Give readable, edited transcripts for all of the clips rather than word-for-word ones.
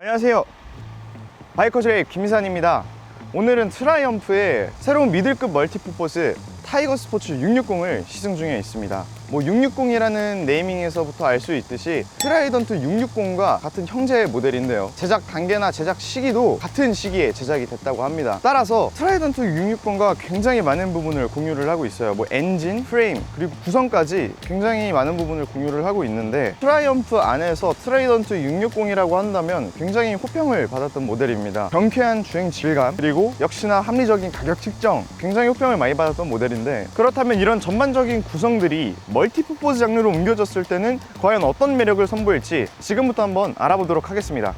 안녕하세요, 바이커즈의 김산입니다. 오늘은 트라이엄프의 새로운 미들급 멀티퍼포스 타이거 스포츠 660을 시승 중에 있습니다. 660이라는 네이밍에서부터 알 수 있듯이 트라이던트 660과 같은 형제의 모델인데요, 제작 단계나 제작 시기도 같은 시기에 제작이 됐다고 합니다. 따라서 트라이던트 660과 굉장히 많은 부분을 공유를 하고 있어요. 엔진, 프레임, 그리고 구성까지 굉장히 많은 부분을 공유를 하고 있는데, 트라이엄프 안에서 트라이던트 660이라고 한다면 굉장히 호평을 받았던 모델입니다. 경쾌한 주행 질감, 그리고 역시나 합리적인 가격 측정, 굉장히 호평을 많이 받았던 모델인데, 그렇다면 이런 전반적인 구성들이 멀티퍼포즈 장르로 옮겨졌을 때는 과연 어떤 매력을 선보일지 지금부터 한번 알아보도록 하겠습니다.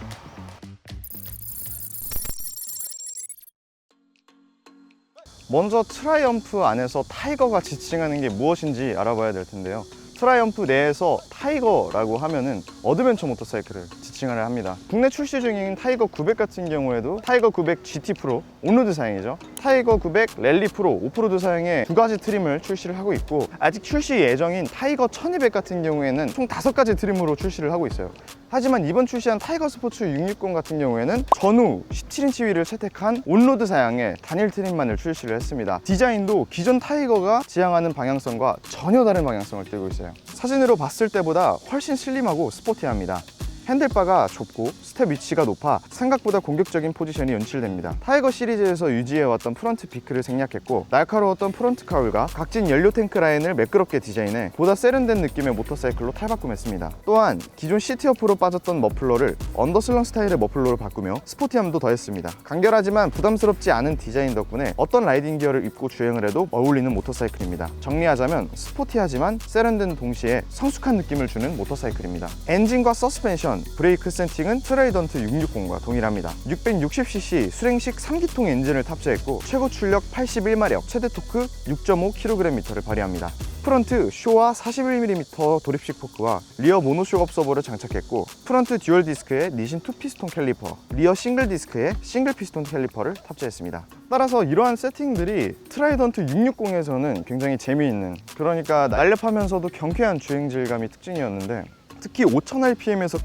먼저 트라이엄프 안에서 타이거가 지칭하는 게 무엇인지 알아봐야 될 텐데요, 트라이엄프 내에서 타이거라고 하면은 어드벤처 모터사이클을 지칭을 합니다. 국내 출시 중인 타이거 900 같은 경우에도 타이거 900 GT 프로 온로드 사양이죠, 타이거 900 랠리 프로 오프로드 사양의 두 가지 트림을 출시를 하고 있고, 아직 출시 예정인 타이거 1200 같은 경우에는 총 5가지 트림으로 출시를 하고 있어요. 하지만 이번 출시한 타이거 스포츠 660 같은 경우에는 전후 17인치 휠을 채택한 온로드 사양의 단일 트림만을 출시를 했습니다. 디자인도 기존 타이거가 지향하는 방향성과 전혀 다른 방향성을 띠고 있어요. 사진으로 봤을 때보다 훨씬 슬림하고 스포티합니다. 핸들바가 좁고 스텝 위치가 높아 생각보다 공격적인 포지션이 연출됩니다. 타이거 시리즈에서 유지해왔던 프런트 비크를 생략했고, 날카로웠던 프론트 카울과 각진 연료 탱크 라인을 매끄럽게 디자인해 보다 세련된 느낌의 모터사이클로 탈바꿈했습니다. 또한 기존 시트 옆으로 빠졌던 머플러를 언더슬렁 스타일의 머플러로 바꾸며 스포티함도 더했습니다. 간결하지만 부담스럽지 않은 디자인 덕분에 어떤 라이딩 기어를 입고 주행을 해도 어울리는 모터사이클입니다. 정리하자면 스포티하지만 세련된 동시에 성숙한 느낌을 주는 모터사이클입니다. 엔진과 서스펜션, 브레이크 세팅은 트라이던트 660과 동일합니다. 660cc 수랭식 3기통 엔진을 탑재했고, 최고 출력 81마력, 최대 토크 6.5kgm를 발휘합니다. 프런트 쇼와 41mm 도립식 포크와 리어 모노쇼 업서버를 장착했고, 프런트 듀얼 디스크에 니신 2피스톤 캘리퍼, 리어 싱글 디스크에 싱글 피스톤 캘리퍼를 탑재했습니다. 따라서 이러한 세팅들이 트라이던트 660에서는 굉장히 재미있는, 그러니까 날렵하면서도 경쾌한 주행 질감이 특징이었는데, 특히 5000rpm에서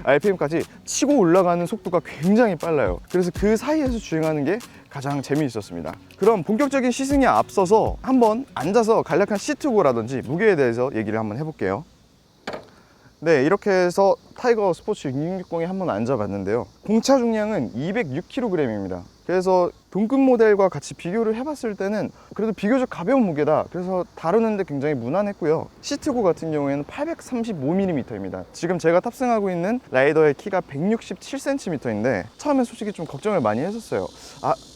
9000rpm까지 치고 올라가는 속도가 굉장히 빨라요. 그래서 그 사이에서 주행하는 게 가장 재미있었습니다. 그럼 본격적인 시승에 앞서서 한번 앉아서 간략한 시트고라든지 무게에 대해서 얘기를 한번 해볼게요. 네, 이렇게 해서 타이거 스포츠 660에 한번 앉아봤는데요, 공차 중량은 206kg입니다. 그래서 동급 모델과 같이 비교를 해봤을 때는 그래도 비교적 가벼운 무게다, 그래서 다루는데 굉장히 무난했고요. 시트고 같은 경우에는 835mm입니다. 지금 제가 탑승하고 있는 라이더의 키가 167cm인데 처음에 솔직히 좀 걱정을 많이 했었어요.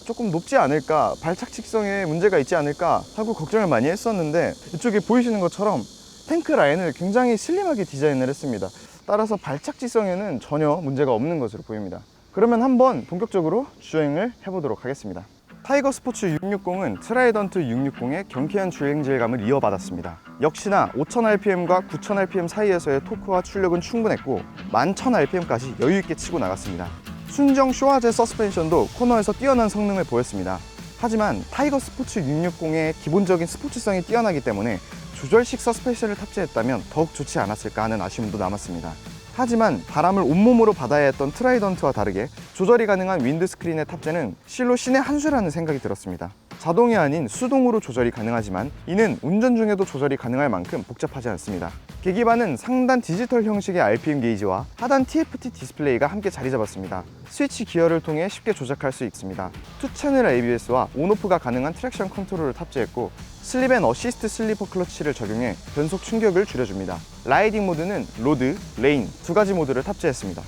조금 높지 않을까, 발착식성에 문제가 있지 않을까 하고 걱정을 많이 했었는데, 이쪽에 보이시는 것처럼 탱크 라인을 굉장히 슬림하게 디자인을 했습니다. 따라서 발착지성에는 전혀 문제가 없는 것으로 보입니다. 그러면 한번 본격적으로 주행을 해보도록 하겠습니다. 타이거 스포츠 660은 트라이던트 660의 경쾌한 주행 질감을 이어받았습니다. 역시나 5000rpm과 9000rpm 사이에서의 토크와 출력은 충분했고 11000rpm까지 여유있게 치고 나갔습니다. 순정 쇼화제 서스펜션도 코너에서 뛰어난 성능을 보였습니다. 하지만 타이거 스포츠 660의 기본적인 스포츠성이 뛰어나기 때문에 조절식 서스펜션을 탑재했다면 더욱 좋지 않았을까 하는 아쉬움도 남았습니다. 하지만 바람을 온몸으로 받아야 했던 트라이던트와 다르게 조절이 가능한 윈드스크린의 탑재는 실로 신의 한 수라는 생각이 들었습니다. 자동이 아닌 수동으로 조절이 가능하지만 이는 운전 중에도 조절이 가능할 만큼 복잡하지 않습니다. 계기판은 상단 디지털 형식의 RPM 게이지와 하단 TFT 디스플레이가 함께 자리 잡았습니다. 스위치 기어를 통해 쉽게 조작할 수 있습니다. 2채널 ABS와 온오프가 가능한 트랙션 컨트롤을 탑재했고, 슬립 앤 어시스트 슬리퍼 클러치를 적용해 변속 충격을 줄여줍니다. 라이딩 모드는 로드, 레인 두 가지 모드를 탑재했습니다.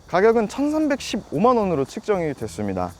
가격은 1315만원으로 측정이 됐습니다.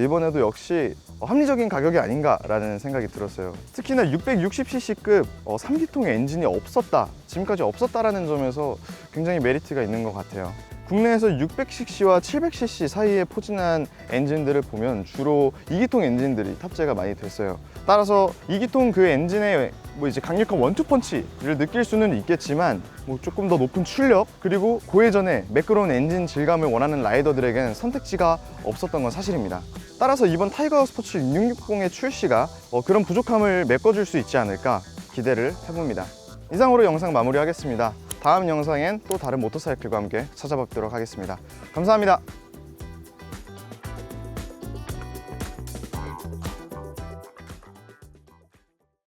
이번에도 역시 합리적인 가격이 아닌가라는 생각이 들었어요. 특히나 660cc급 3기통 엔진이 없었다, 지금까지 없었다라는 점에서 굉장히 메리트가 있는 것 같아요. 국내에서 600cc와 700cc 사이에 포진한 엔진들을 보면 주로 2기통 엔진들이 탑재가 많이 됐어요. 따라서 2기통 그 엔진의 이제 강력한 원투펀치를 느낄 수는 있겠지만 조금 더 높은 출력, 그리고 고회전에 매끄러운 엔진 질감을 원하는 라이더들에게는 선택지가 없었던 건 사실입니다. 따라서 이번 타이거 스포츠 660의 출시가 그런 부족함을 메꿔줄 수 있지 않을까 기대를 해봅니다. 이상으로 영상 마무리하겠습니다. 다음 영상엔 또 다른 모터사이클과 함께 찾아뵙도록 하겠습니다. 감사합니다.